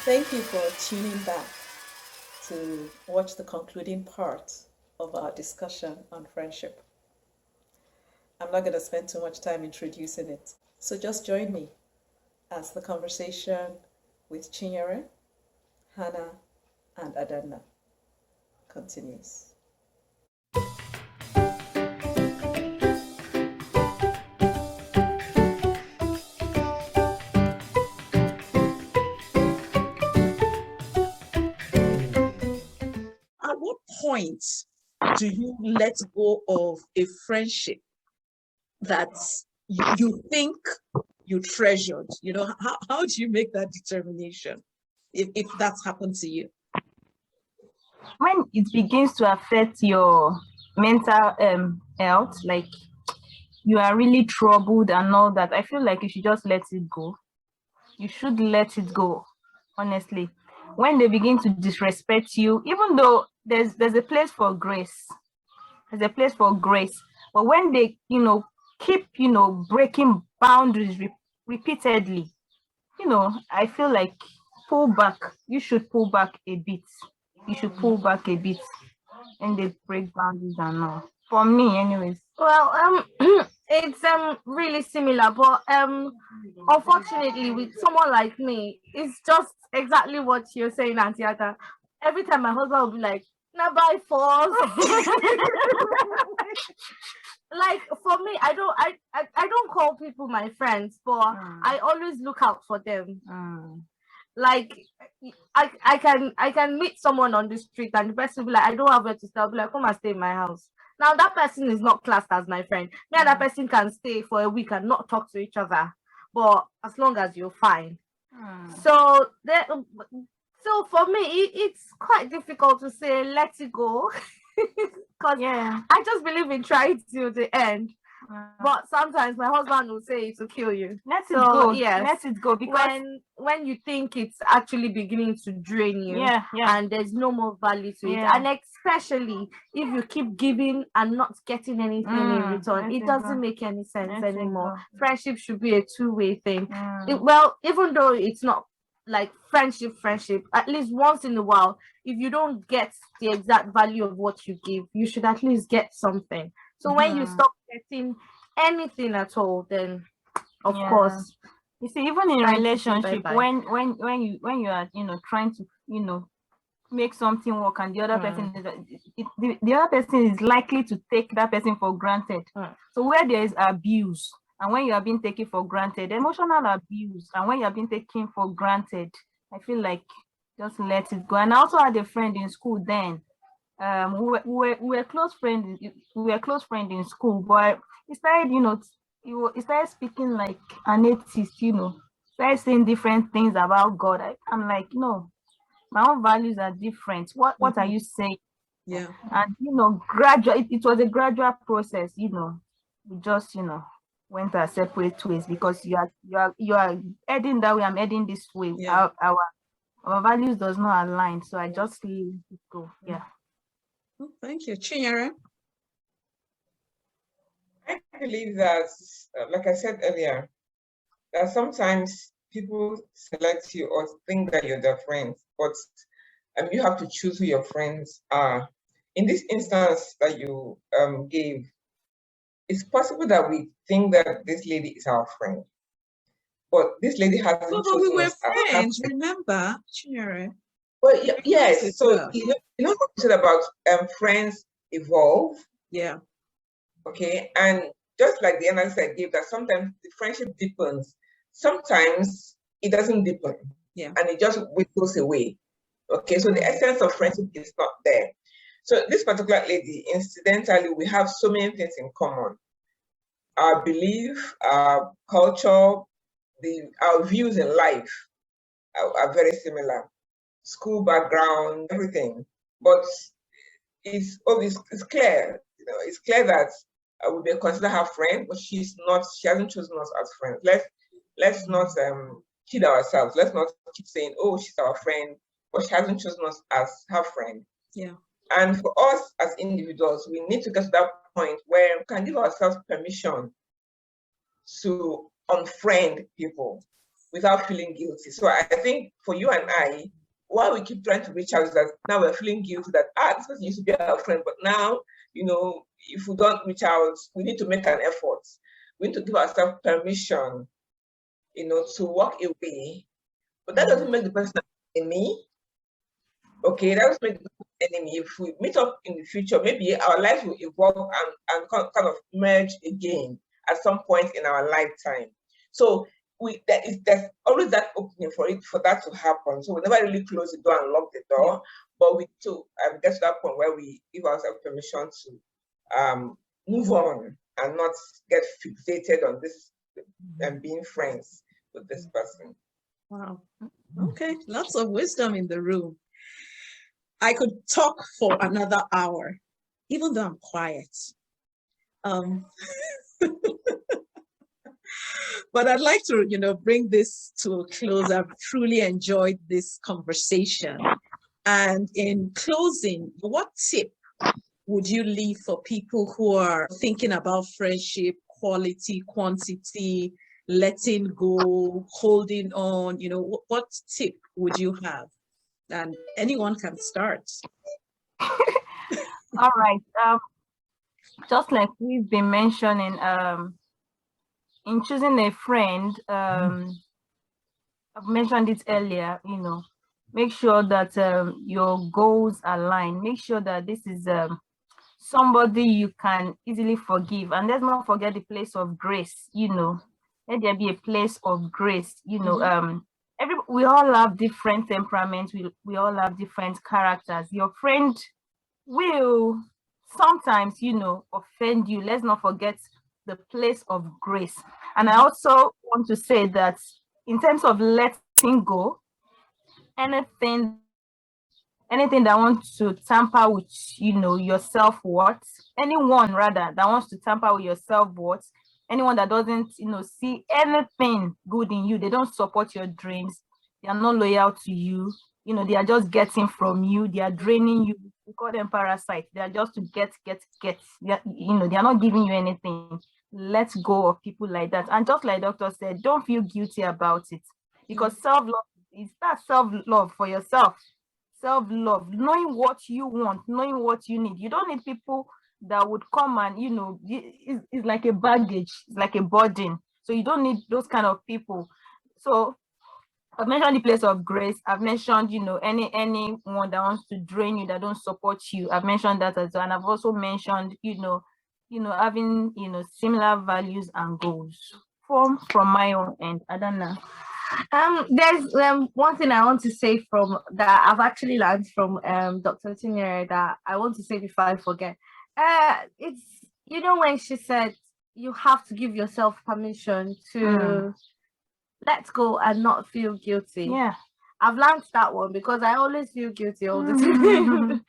Thank you for tuning back to watch the concluding part of our discussion on friendship. I'm not going to spend too much time introducing it. So just join me as the conversation with Chinyere, Hannah, and Adanna continues. At what point do you let go of a friendship that you think you treasured? How do you make that determination if that's happened to you? When it begins to affect your mental health, like you are really troubled and all that, I feel like you should just let it go. You should let it go, honestly. When they begin to disrespect you, even though there's a place for grace, there's a place for grace, but when they keep breaking boundaries repeatedly, I feel like pull back. You should pull back a bit. You should pull back a bit, and they break boundaries and all. For me, anyways. Well, it's really similar, but unfortunately, with someone like me, it's just exactly what you're saying, Antiata. Every time my husband will be like, "Now by force." Like for me, I don't call people my friends, but I always look out for them. Like I can meet someone on the street and the person will be like, I don't have where to stay. I'll be like, come and stay in my house. Now that person is not classed as my friend. Me and that person can stay for a week and not talk to each other, but as long as you're fine. So so for me, it's quite difficult to say let it go because I just believe in trying till the end. But sometimes my husband will say it will kill you. Let it go. Yes, let it go, because when you think it's actually beginning to drain you, and there's no more value to it, and especially if you keep giving and not getting anything in return, it doesn't make any sense anymore. Friendship should be a two-way thing. Well, even though it's not like friendship, at least once in a while, if you don't get the exact value of what you give, you should at least get something. So when you stop getting anything at all, then of course, you see, even in relationship, when you are trying to make something work, and the other person is the other person is likely to take that person for granted. So where there is abuse, and when you are being taken for granted, emotional abuse, and when you are being taken for granted, I feel like just let it go. And I also had a friend in school then. We were close friends. We were close friends in school, but he started, he started speaking like an atheist, started saying different things about God. I'm like, no, my own values are different. What are you saying? Yeah. And gradual. It was a gradual process. We just went our separate ways, because you are heading that way. I'm heading this way. Yeah. Our values does not align. So I just let it go. Yeah. Thank you, Chinyere. I believe that, like I said earlier, that sometimes people select you or think that you're their friends, but you have to choose who your friends are. In this instance that you gave, it's possible that we think that this lady is our friend, but this lady hasn't chosen we were us as her friends, friend. remember, Chinyere? Well, yes. So you know what we said about friends evolve. Yeah. Okay, and just like the analysis I gave, that sometimes the friendship deepens, sometimes it doesn't deepen, and it just whittles away. Okay, so the essence of friendship is not there. So this particular lady, incidentally, we have so many things in common. Our belief, our culture, our views in life are very similar. School background, everything. But it's obvious, it's clear, it's clear that we may consider her friend, but she hasn't chosen us as friends. Let's not kid ourselves. Let's not keep saying, oh, she's our friend, but she hasn't chosen us as her friend. Yeah. And for us as individuals, we need to get to that point where we can give ourselves permission to unfriend people. without feeling guilty. So I think for you and I, why we keep trying to reach out is that now we're feeling guilty that, this person used to be our friend, but now, if we don't reach out, we need to make an effort. We need to give ourselves permission, to walk away. But that doesn't make the person an enemy. Okay, that doesn't make the person an enemy. If we meet up in the future, maybe our lives will evolve and kind of merge again at some point in our lifetime. So there's always that opening for that to happen. So we never really close the door and lock the door, but we too get to that point where we give ourselves permission to move on and not get fixated on this and being friends with this person. Wow. Okay, lots of wisdom in the room. I could talk for another hour, even though I'm quiet. But I'd like to, bring this to a close. I've truly enjoyed this conversation. And in closing, what tip would you leave for people who are thinking about friendship, quality, quantity, letting go, holding on? What tip would you have? And anyone can start. All right. Just like we've been mentioning, in choosing a friend, I've mentioned it earlier, make sure that your goals align. Make sure that this is somebody you can easily forgive. And let's not forget the place of grace, let there be a place of grace, we all have different temperaments. We all have different characters. Your friend will sometimes, offend you. Let's not forget the place of grace. And I also want to say that in terms of letting go, anything that wants to tamper with, your self-worth, anyone rather that wants to tamper with your self-worth, anyone that doesn't, see anything good in you, they don't support your dreams, they are not loyal to you, they are just getting from you, they are draining you. We call them parasites. They are just to get. They are not giving you anything. Let go of people like that. And just like Doctor said, don't feel guilty about it, because self-love is that self-love for yourself. Self-love, knowing what you want, knowing what you need. You don't need people that would come and, it's like a baggage, it's like a burden. So you don't need those kind of people. So I've mentioned the place of grace. I've mentioned, anyone that wants to drain you, that don't support you. I've mentioned that as well. And I've also mentioned, having, similar values and goals from my own end. I don't know. There's one thing I want to say from that I've actually learned from Dr. Tinyere that I want to say before I forget. It's when she said you have to give yourself permission to let go and not feel guilty. Yeah, I've learned that one because I always feel guilty all the time.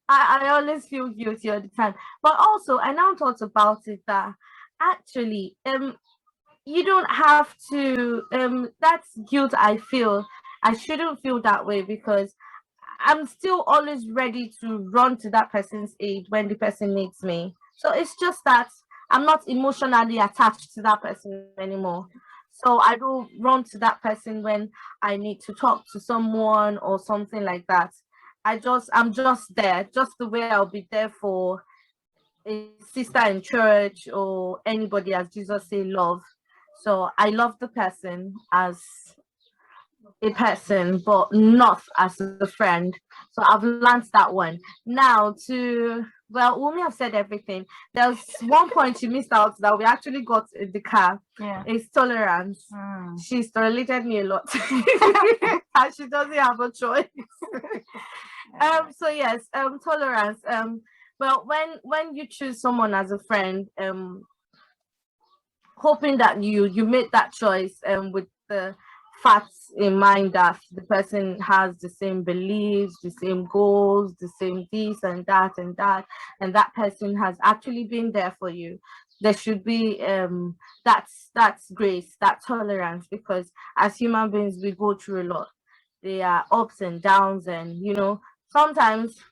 I always feel guilty all the time. But also, I now thought about it that actually, you don't have to. That's guilt I feel. I shouldn't feel that way because I'm still always ready to run to that person's aid when the person needs me. So it's just that I'm not emotionally attached to that person anymore. So I don't run to that person when I need to talk to someone or something like that. I'm just there, just the way I'll be there for a sister in church or anybody, as Jesus say, love. So I love the person as a person, but not as a friend. So I've learned that one. Now Wumi have said everything. There's one point you missed out that we actually got in the car. Yeah. It's tolerance. She's tolerated me a lot. And she doesn't have a choice. So yes, tolerance. Well, when you choose someone as a friend, hoping that you made that choice with the facts in mind that the person has the same beliefs, the same goals, the same this and that and that, and that person has actually been there for you. There should be that's grace, that tolerance, because as human beings we go through a lot. There are ups and downs, and sometimes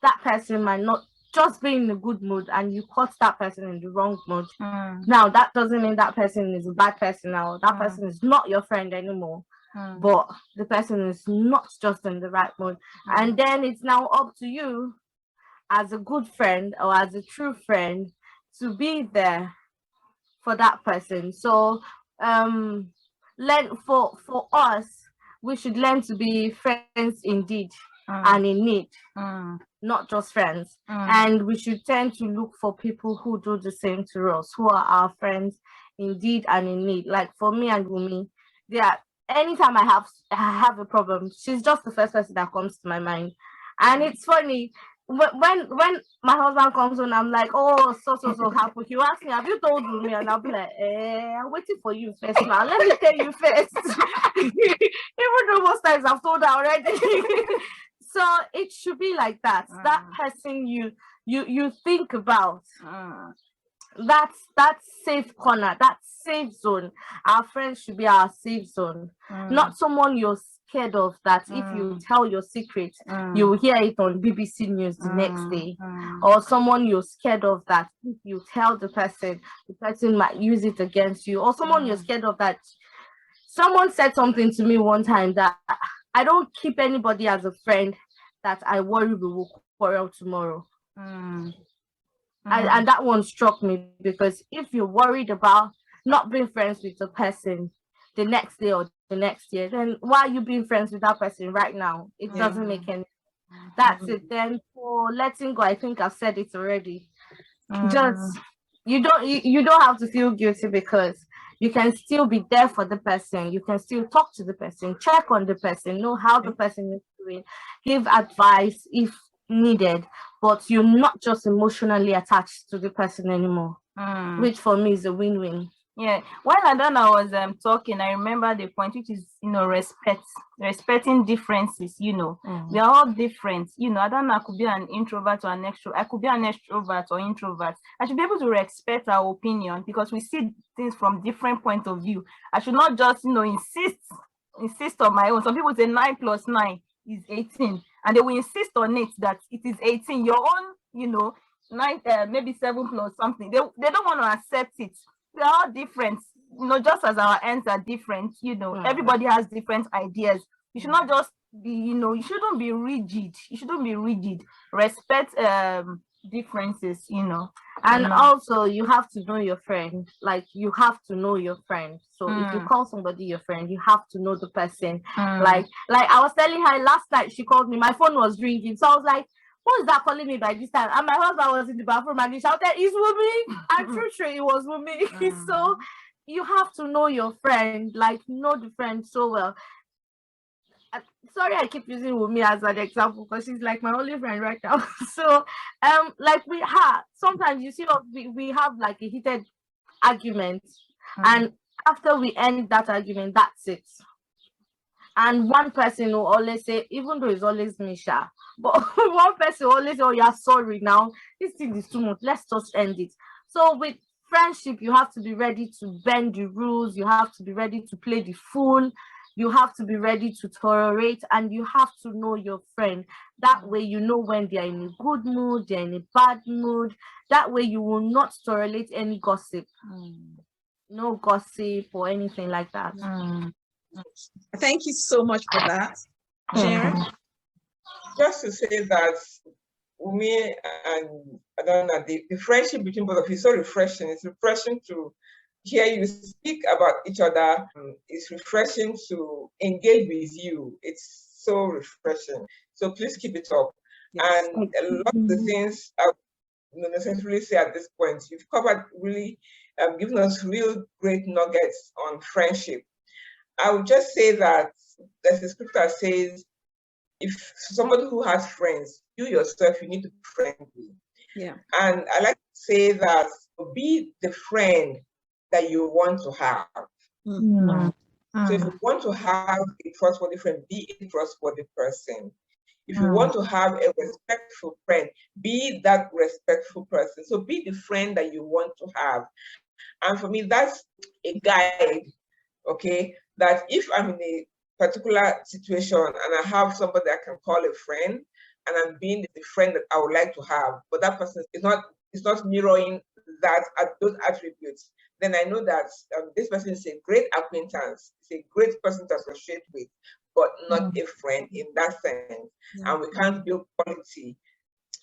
that person might not just be in a good mood and you caught that person in the wrong mood. Now that doesn't mean that person is a bad person now. That person is not your friend anymore. But the person is not just in the right mood. And then it's now up to you as a good friend or as a true friend to be there for that person. So learn for us, we should learn to be friends indeed and in need, not just friends. And we should tend to look for people who do the same to us, who are our friends indeed and in need. Like for me and Wumi, anytime I have a problem, she's just the first person that comes to my mind. And it's funny, when my husband comes on, I'm like, oh, so happy. You ask me, have you told me? And I'll be like, I'm waiting for you first now. Let me tell you first. Even though most times I've told her already. So it should be like that. That person you think about. That safe corner, that safe zone. Our friends should be our safe zone. Not someone you're scared of, that if you tell your secret, you will hear it on BBC News the next day. Or someone you're scared of, that if you tell the person might use it against you. Or someone you're scared of, that someone said something to me one time, that I don't keep anybody as a friend that I worry we will quarrel tomorrow. And that one struck me, because if you're worried about not being friends with a person the next day or the next year, then why are you being friends with that person right now? It doesn't make any sense. That's it. Then for letting go, I think I've said it already. Just you don't have to feel guilty, because you can still be there for the person. You can still talk to the person, check on the person, know how the person is doing, give advice if needed, but you're not just emotionally attached to the person anymore, which for me is a win-win. Yeah, while Adana was talking, I remember the point, which is, respecting differences. We are all different. Adana could be an introvert or an extrovert. I could be an extrovert or introvert. I should be able to respect our opinion, because we see things from different points of view. I should not just, insist on my own. Some people say 9 + 9 is 18, and they will insist on it that it is 18. Your own, 9, maybe 7 plus something. They don't want to accept it. We are all different, just as our ends are different. Everybody has different ideas. You should not just be, you shouldn't be rigid. You shouldn't be rigid. Respect differences, And also, you have to know your friend. Like, you have to know your friend. So if you call somebody your friend, you have to know the person. Like I was telling her last night, she called me, my phone was ringing. So I was like, who is that calling me by this time? And my husband was in the bathroom and he shouted, it's Wumi. I'm sure it was Wumi. So you have to know your friend, like know the friend so well. Sorry, I keep using Wumi as an example, because she's like my only friend right now. So like sometimes you see we have like a heated argument, and after we end that argument, that's it. And one person will always say, even though it's always Misha, but one person will always say, oh, you're sorry now. This thing is too much. Let's just end it. So with friendship, you have to be ready to bend the rules. You have to be ready to play the fool. You have to be ready to tolerate, and you have to know your friend. That way you know when they're in a good mood, they're in a bad mood. That way you will not tolerate any gossip. No gossip or anything like that. Thank you so much for that, Sharon. Just to say that Umi and Adana, the friendship between both of you is so refreshing. It's refreshing to hear you speak about each other. It's refreshing to engage with you. It's so refreshing. So please keep it up. Yes. And a lot of the things I wouldn't necessarily say at this point, you've covered really, given us real great nuggets on friendship. I would just say that there's a scripture that says, if somebody who has friends, you yourself, you need to be friendly. Yeah. And I like to say that be the friend that you want to have. So if you want to have a trustworthy friend, be a trustworthy person. If you want to have a respectful friend, be that respectful person. So be the friend that you want to have. And for me, that's a guide, okay? That if I'm in a particular situation and I have somebody I can call a friend, and I'm being the friend that I would like to have, but that person is not mirroring those attributes, then I know that this person is a great acquaintance, it's a great person to associate with, but not a friend in that sense. And we can't build quality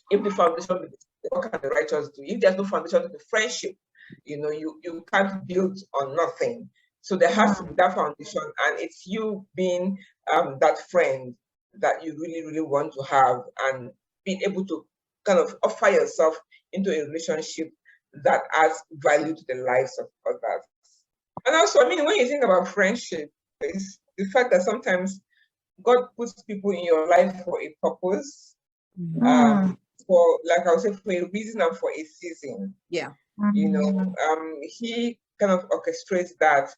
if the foundation, what can the righteous do? If there's no foundation to the friendship, you can't build on nothing. So there has to be that foundation, and it's you being that friend that you really, really want to have, and being able to kind of offer yourself into a relationship that adds value to the lives of others. And also, I mean, when you think about friendship, it's the fact that sometimes God puts people in your life for a purpose, for, like I would say, for a reason and for a season. Yeah. He kind of orchestrates that.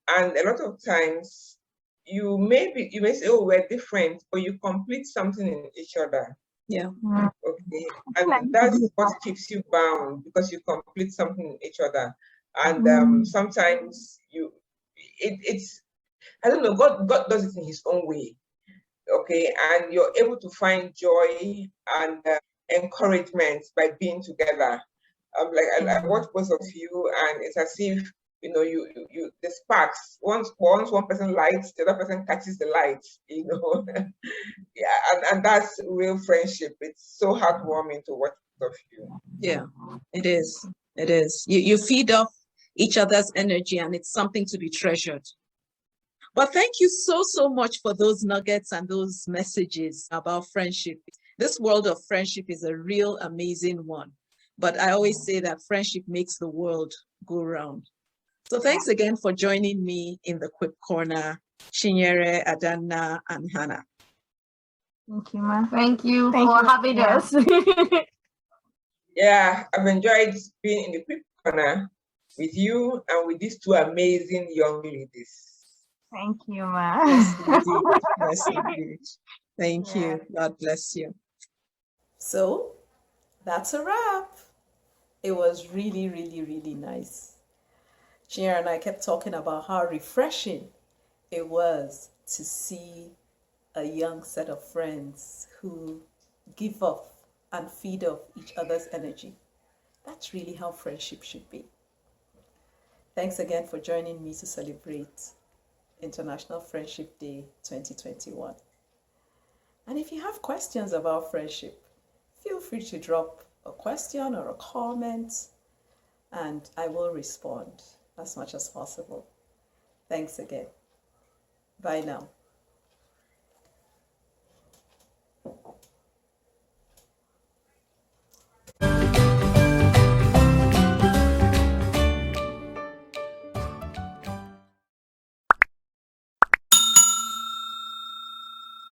And a lot of times you may say, oh, we're different, but you complete something in each other. Yeah. Okay. And that's what keeps you bound, because you complete something in each other. And sometimes it's I don't know, God does it in his own way. Okay, and you're able to find joy and encouragement by being together. I watch both of you, and it's as if you the sparks. Once one person lights, the other person catches the light. Yeah, and that's real friendship. It's so heartwarming to watch both of you. Yeah, it is. It is. You feed off each other's energy, and it's something to be treasured. But thank you so much for those nuggets and those messages about friendship. This world of friendship is a real amazing one. But I always say that friendship makes the world go round. So thanks again for joining me in the Quip Corner, Chinyere, Adanna, and Hannah. Thank you, ma. Thank you for having us. Yeah, I've enjoyed being in the Quip Corner with you and with these two amazing young ladies. Thank you, ma. Yes, indeed. Yes, indeed. Thank you. God bless you. So that's a wrap. It was really, really, really nice. Chia and I kept talking about how refreshing it was to see a young set of friends who give off and feed off each other's energy. That's really how friendship should be. Thanks again for joining me to celebrate International Friendship Day 2021. And if you have questions about friendship, feel free to drop a question or a comment, and I will respond as much as possible. Thanks again. Bye now.